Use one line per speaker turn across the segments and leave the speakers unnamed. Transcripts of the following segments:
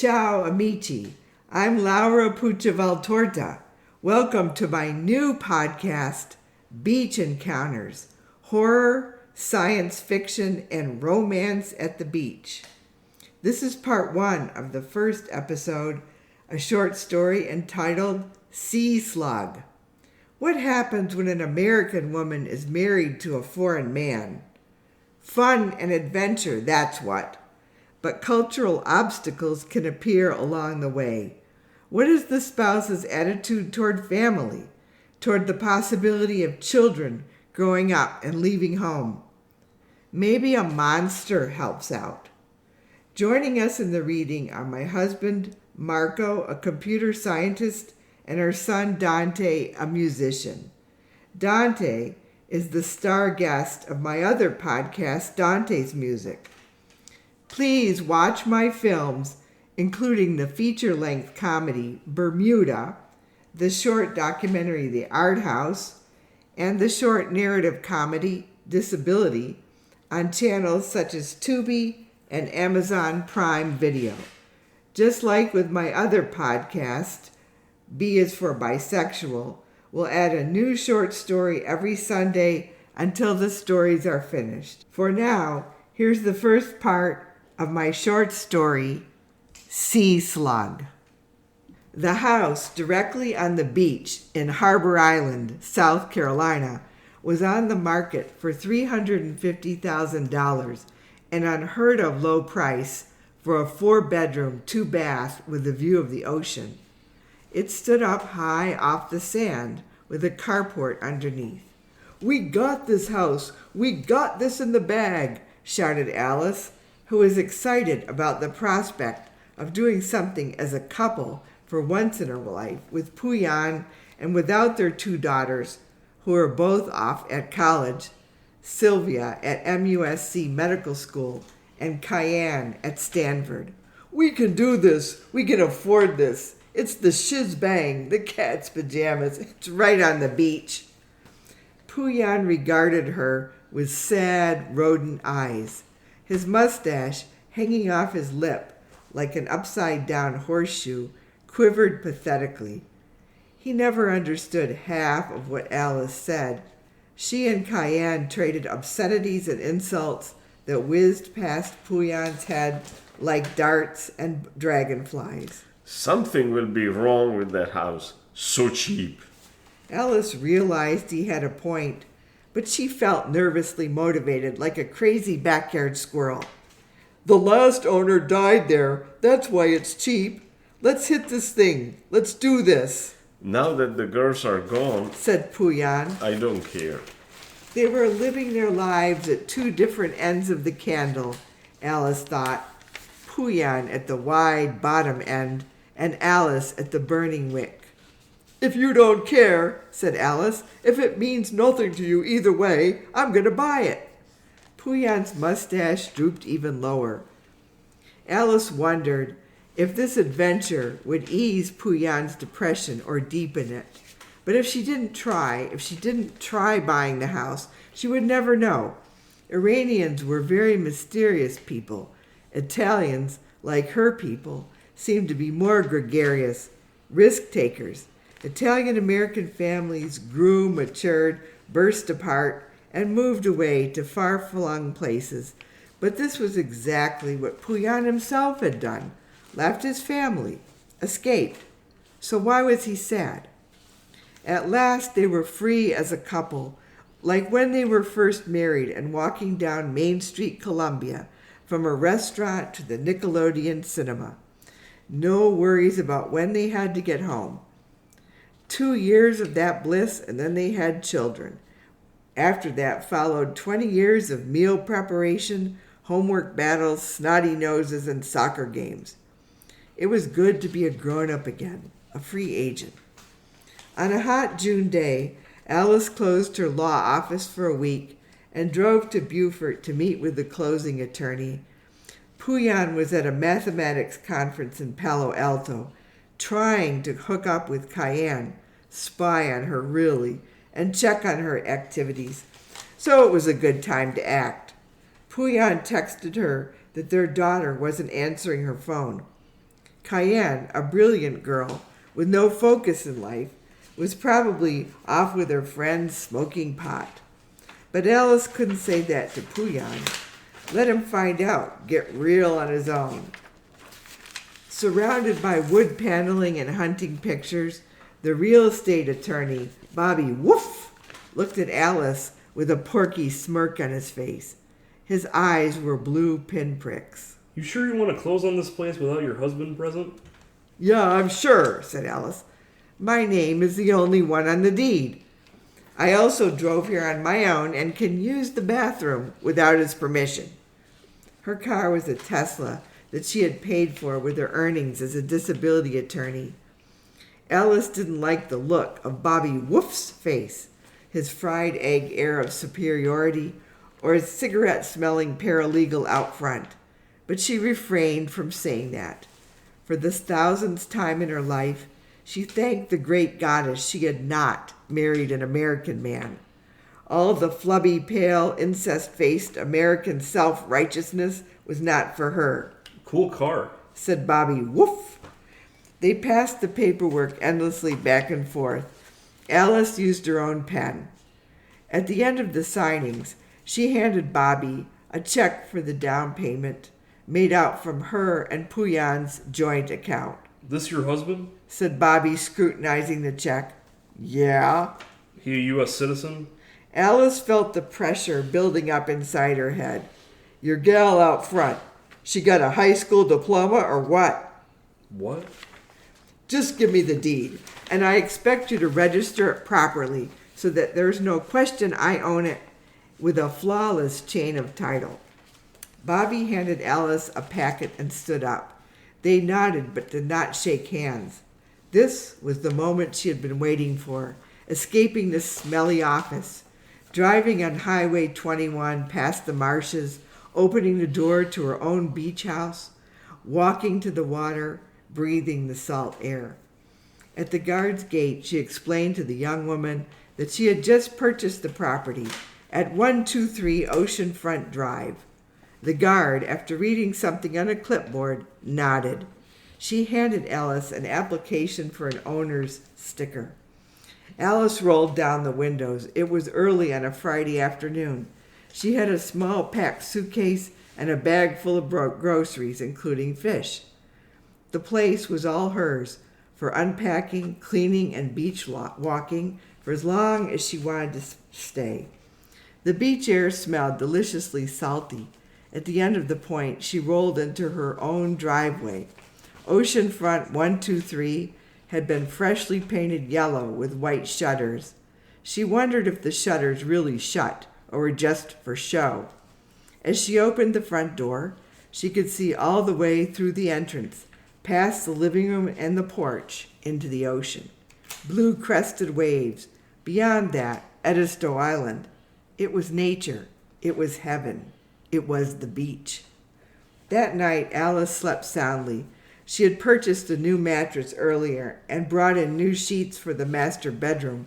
Ciao amici, I'm Laura Puccia Valtorta. Welcome to my new podcast, Beach Encounters, Horror, Science Fiction, and Romance at the Beach. This is part 1 of the first episode, a short story entitled Sea Slug. What happens when an American woman is married to a foreign man? Fun and adventure, that's what. But cultural obstacles can appear along the way. What is the spouse's attitude toward family, toward the possibility of children growing up and leaving home? Maybe a monster helps out. Joining us in the reading are my husband, Marco, a computer scientist, and our son, Dante, a musician. Dante is the star guest of my other podcast, Dante's Music. Please watch my films, including the feature-length comedy Bermuda, the short documentary The Art House, and the short narrative comedy Disability on channels such as Tubi and Amazon Prime Video. Just like with my other podcast, B is for Bisexual, we'll add a new short story every Sunday until the stories are finished. For now, here's the first part of my short story, Sea Slug. The house directly on the beach in Harbor Island, South Carolina, was on the market for $350,000, an unheard of low price for a 4-bedroom, 2-bath with a view of the ocean. It stood up high off the sand with a carport underneath. "We got this house! We got this in the bag!" shouted Alice, who was excited about the prospect of doing something as a couple for once in her life with Pooyan and without their 2 daughters, who are both off at college, Sylvia at MUSC Medical School and Cayenne at Stanford. "We can do this. We can afford this. It's the shiz-bang, the cat's pajamas. It's right on the beach." Pooyan regarded her with sad, rodent eyes. His mustache, hanging off his lip like an upside-down horseshoe, quivered pathetically. He never understood half of what Alice said. She and Cayenne traded obscenities and insults that whizzed past Pooyan's head like darts and dragonflies.
"Something will be wrong with that house. So cheap."
Alice realized he had a point, but she felt nervously motivated like a crazy backyard squirrel. "The last owner died there. That's why it's cheap. Let's hit this thing. Let's do this."
"Now that the girls are gone,"
said Pooyan.
"I don't care."
They were living their lives at 2 different ends of the candle, Alice thought. Pooyan at the wide bottom end and Alice at the burning wick. "If you don't care," said Alice, "if it means nothing to you either way, I'm going to buy it." Pooyan's mustache drooped even lower. Alice wondered if this adventure would ease Pooyan's depression or deepen it. But if she didn't try buying the house, she would never know. Iranians were very mysterious people. Italians, like her people, seemed to be more gregarious, risk-takers. Italian-American families grew, matured, burst apart, and moved away to far-flung places. But this was exactly what Pooyan himself had done. Left his family, escaped. So why was he sad? At last they were free as a couple, like when they were first married and walking down Main Street, Columbia, from a restaurant to the Nickelodeon cinema. No worries about when they had to get home. 2 years of that bliss, and then they had children. After that followed 20 years of meal preparation, homework battles, snotty noses, and soccer games. It was good to be a grown-up again, a free agent. On a hot June day, Alice closed her law office for a week and drove to Beaufort to meet with the closing attorney. Pooyan was at a mathematics conference in Palo Alto, trying to hook up with Cayenne, spy on her really, and check on her activities. So it was a good time to act. Pooyan texted her that their daughter wasn't answering her phone. Cayenne, a brilliant girl with no focus in life, was probably off with her friends smoking pot. But Alice couldn't say that to Pooyan. Let him find out, get real on his own. Surrounded by wood paneling and hunting pictures, the real estate attorney, Bobby Woof, looked at Alice with a porky smirk on his face. His eyes were blue pinpricks.
You sure you want to close on this place without your husband present?
Yeah, I'm sure, said Alice. My name is the only one on the deed. I also drove here on my own and can use the bathroom without his permission. Her car was a Tesla that she had paid for with her earnings as a disability attorney. Alice didn't like the look of Bobby Woof's face, his fried egg air of superiority, or his cigarette-smelling paralegal out front, but she refrained from saying that. For the 1000th time in her life, she thanked the great goddess she had not married an American man. All the flubby, pale, incest-faced American self-righteousness was not for her.
Cool car,
said Bobby Woof. They passed the paperwork endlessly back and forth. Alice used her own pen. At the end of the signings, she handed Bobby a check for the down payment made out from her and Pooyan's joint account.
This your husband?
Said Bobby, scrutinizing the check. Yeah.
He a U.S. citizen?
Alice felt the pressure building up inside her head. Your gal out front, she got a high school diploma or what?
What?
Just give me the deed, and I expect you to register it properly so that there's no question I own it, with a flawless chain of title. Bobby handed Alice a packet and stood up. They nodded but did not shake hands. This was the moment she had been waiting for, escaping the smelly office, driving on Highway 21 past the marshes, opening the door to her own beach house, walking to the water, breathing the salt air. At the guard's gate, she explained to the young woman that she had just purchased the property at 123 Oceanfront Drive. The guard, after reading something on a clipboard, nodded. She handed Alice an application for an owner's sticker. Alice rolled down the windows. It was early on a Friday afternoon. She had a small packed suitcase and a bag full of groceries, including fish. The place was all hers, for unpacking, cleaning, and beach walking for as long as she wanted to stay. The beach air smelled deliciously salty. At the end of the point, she rolled into her own driveway. Oceanfront 123 had been freshly painted yellow with white shutters. She wondered if the shutters really shut or were just for show. As she opened the front door, she could see all the way through the entrance, past the living room and the porch, into the ocean. Blue crested waves. Beyond that, Edisto Island. It was nature. It was heaven. It was the beach. That night, Alice slept soundly. She had purchased a new mattress earlier and brought in new sheets for the master bedroom.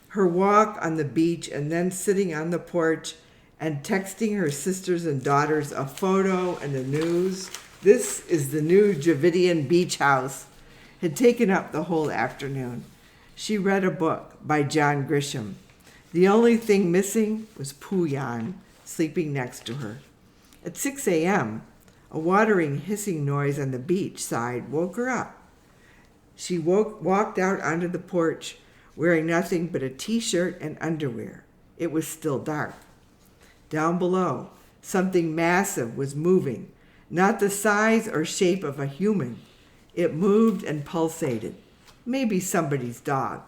Her walk on the beach and then sitting on the porch and texting her sisters and daughters a photo and the news, this is the new Dravidian beach house, had taken up the whole afternoon. She read a book by John Grisham. The only thing missing was Pooyan, sleeping next to her. At 6 a.m., a watering, hissing noise on the beach side woke her up. She walked out onto the porch, wearing nothing but a t-shirt and underwear. It was still dark. Down below, something massive was moving, not the size or shape of a human. It moved and pulsated. Maybe somebody's dog.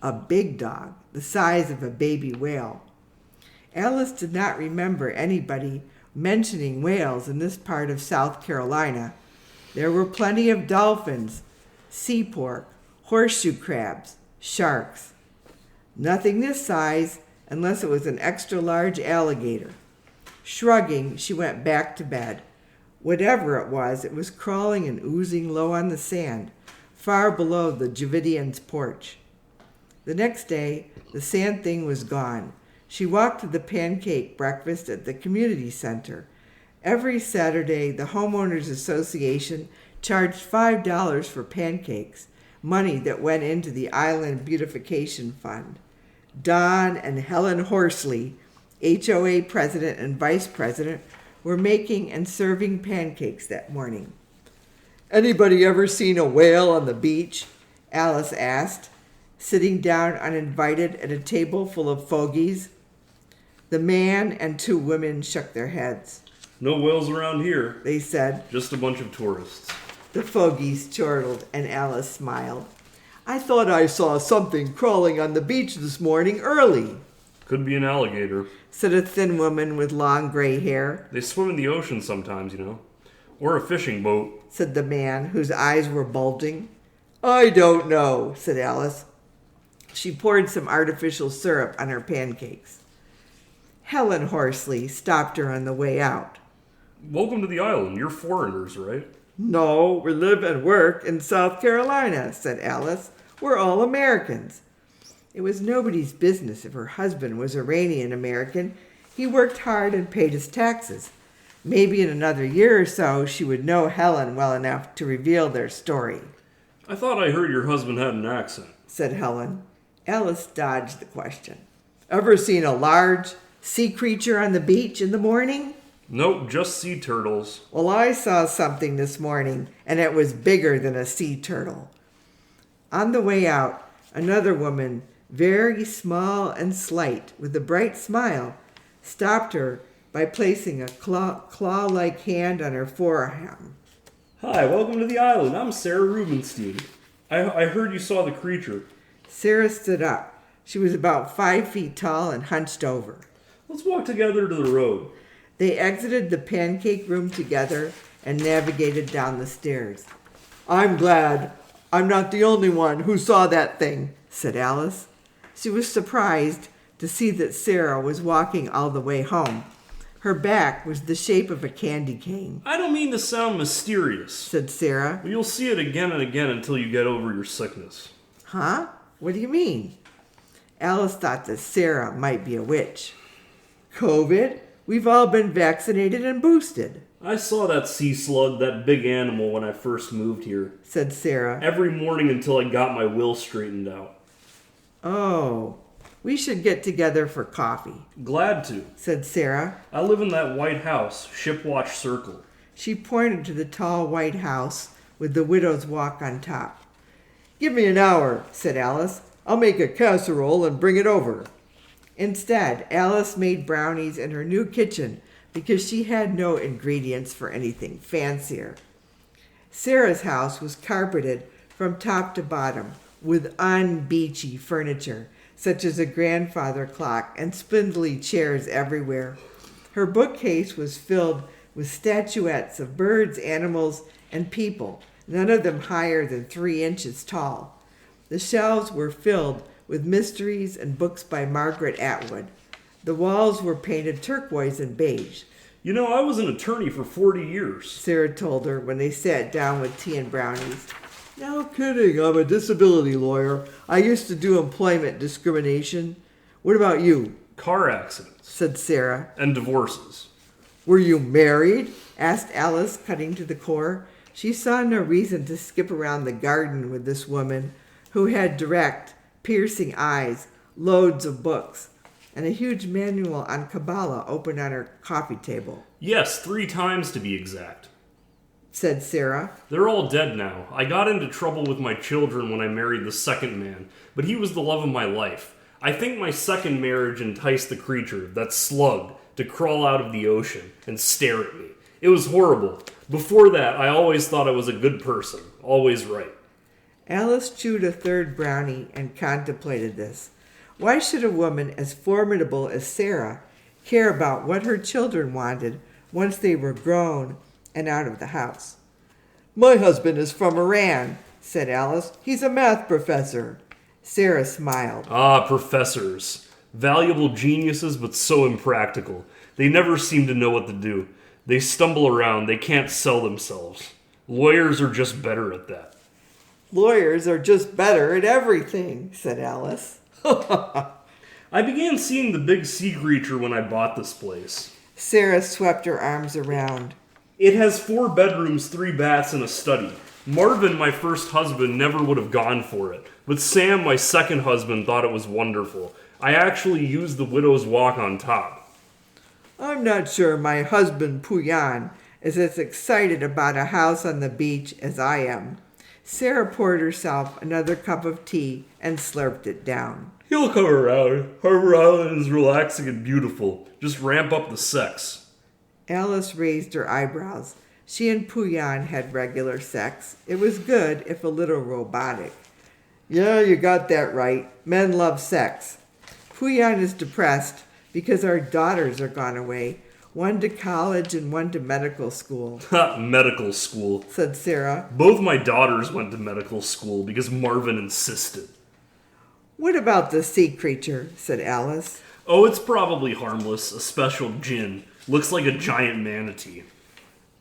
A big dog, the size of a baby whale. Alice did not remember anybody mentioning whales in this part of South Carolina. There were plenty of dolphins, sea pork, horseshoe crabs, sharks. Nothing this size unless it was an extra large alligator. Shrugging, she went back to bed. Whatever it was crawling and oozing low on the sand, far below the Dravidian's porch. The next day, the sand thing was gone. She walked to the pancake breakfast at the community center. Every Saturday, the Homeowners Association charged $5 for pancakes, money that went into the Island Beautification Fund. Don and Helen Horsley, HOA president and vice president, were making and serving pancakes that morning. "Anybody ever seen a whale on the beach?" Alice asked, sitting down uninvited at a table full of fogies. The man and two women shook their heads.
No whales around here.
They said.
Just a bunch of tourists.
The fogies chortled, and Alice smiled. "I thought I saw something crawling on the beach this morning early,"
Could be an alligator.
said a thin woman with long gray hair.
They swim in the ocean sometimes, you know. Or a fishing boat.
Said the man, whose eyes were bulging. "I don't know," said Alice. She poured some artificial syrup on her pancakes. Helen Horsley stopped her on the way out.
Welcome to the island. You're foreigners, right?
"No, we live and work in South Carolina," said Alice. "We're all Americans." It was nobody's business if her husband was Iranian American. He worked hard and paid his taxes. Maybe in another year or so she would know Helen well enough to reveal their story.
I thought I heard your husband had an accent.
Said Helen. Alice dodged the question. "Ever seen a large sea creature on the beach in the morning?"
Nope, just sea turtles.
"Well, I saw something this morning, and it was bigger than a sea turtle." On the way out, another woman, very small and slight, with a bright smile, stopped her by placing a claw-like hand on her forearm.
Hi, welcome to the island. I'm Sarah Rubenstein. I heard you saw the creature.
Sarah stood up. She was about 5 feet tall and hunched over.
Let's walk together to the road.
They exited the pancake room together and navigated down the stairs. "I'm glad I'm not the only one who saw that thing," said Alice. She was surprised to see that Sarah was walking all the way home. Her back was the shape of a candy cane.
I don't mean to sound mysterious,
said Sarah.
but you'll see it again and again until you get over your sickness.
Huh? What do you mean? Alice thought that Sarah might be a witch. COVID? We've all been vaccinated and boosted,
I saw that sea slug, that big animal, when I first moved here.
said Sarah.
Every morning until I got my will straightened out.
Oh, we should get together for coffee,
Glad to.
said Sarah.
I live in that White House, Shipwatch Circle.
She pointed to the tall white house with the widow's walk on top. "Give me an hour," said Alice. "I'll make a casserole and bring it over." Instead, Alice made brownies in her new kitchen because she had no ingredients for anything fancier. Sarah's house was carpeted from top to bottom with unbeachy furniture, such as a grandfather clock and spindly chairs everywhere. Her bookcase was filled with statuettes of birds, animals, and people, none of them higher than 3 inches tall. The shelves were filled with mysteries and books by Margaret Atwood. The walls were painted turquoise and beige.
You know, I was an attorney for 40 years.
Sarah told her when they sat down with tea and brownies. "No kidding, I'm a disability lawyer. I used to do employment discrimination. What about you?"
Car accidents.
said Sarah.
And divorces.
"Were you married?" asked Alice, cutting to the core. She saw no reason to skip around the garden with this woman who had direct, piercing eyes, loads of books, and a huge manual on Kabbalah open on her coffee table.
Yes, 3 times to be exact.
Said Sarah.
They're all dead now. I got into trouble with my children when I married the second man, but he was the love of my life. I think my second marriage enticed the creature, that slug, to crawl out of the ocean and stare at me. It was horrible. Before that, I always thought I was a good person, always right.
Alice chewed a third brownie and contemplated this. Why should a woman as formidable as Sarah care about what her children wanted once they were grown and out of the house? "My husband is from Iran," said Alice. "He's a math professor." Sarah smiled.
Ah, professors. Valuable geniuses, but so impractical. They never seem to know what to do. They stumble around. They can't sell themselves. Lawyers are just better at that.
"Lawyers are just better at everything," said Alice.
I began seeing the big sea creature when I bought this place.
Sarah swept her arms around.
It has 4 bedrooms, 3 baths, and a study. Marvin, my first husband, never would have gone for it. But Sam, my second husband, thought it was wonderful. I actually used the widow's walk on top.
I'm not sure my husband Pooyan is as excited about a house on the beach as I am. Sarah poured herself another cup of tea and slurped it down.
He'll come around. Harbor Island is relaxing and beautiful. Just ramp up the sex.
Alice raised her eyebrows. She and Pooyan had regular sex. It was good, if a little robotic. Yeah, you got that right. Men love sex. Pooyan is depressed because our daughters are gone away. One to college and one to medical school.
Medical school,
said Sarah.
Both my daughters went to medical school because Marvin insisted.
What about the sea creature? Said Alice.
Oh, it's probably harmless. A special djinn. Looks like a giant manatee.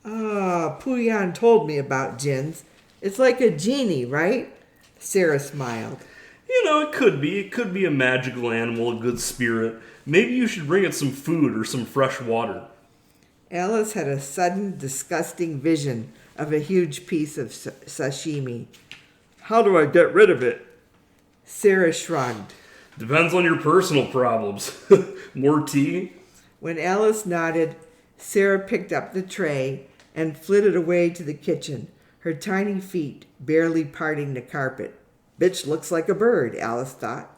Pooyan told me about djinns. It's like a genie, right? Sarah smiled.
You know, it could be. It could be a magical animal, a good spirit. Maybe you should bring it some food or some fresh water.
Alice had a sudden, disgusting vision of a huge piece of sashimi. How do I get rid of it? Sarah shrugged.
Depends on your personal problems. More tea?
When Alice nodded, Sarah picked up the tray and flitted away to the kitchen, her tiny feet barely parting the carpet. Bitch looks like a bird, Alice thought.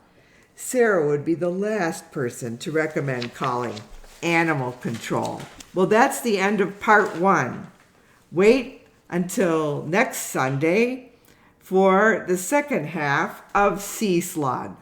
Sarah would be the last person to recommend calling animal control. Well, that's the end of part 1. Wait until next Sunday for the second half of Slug.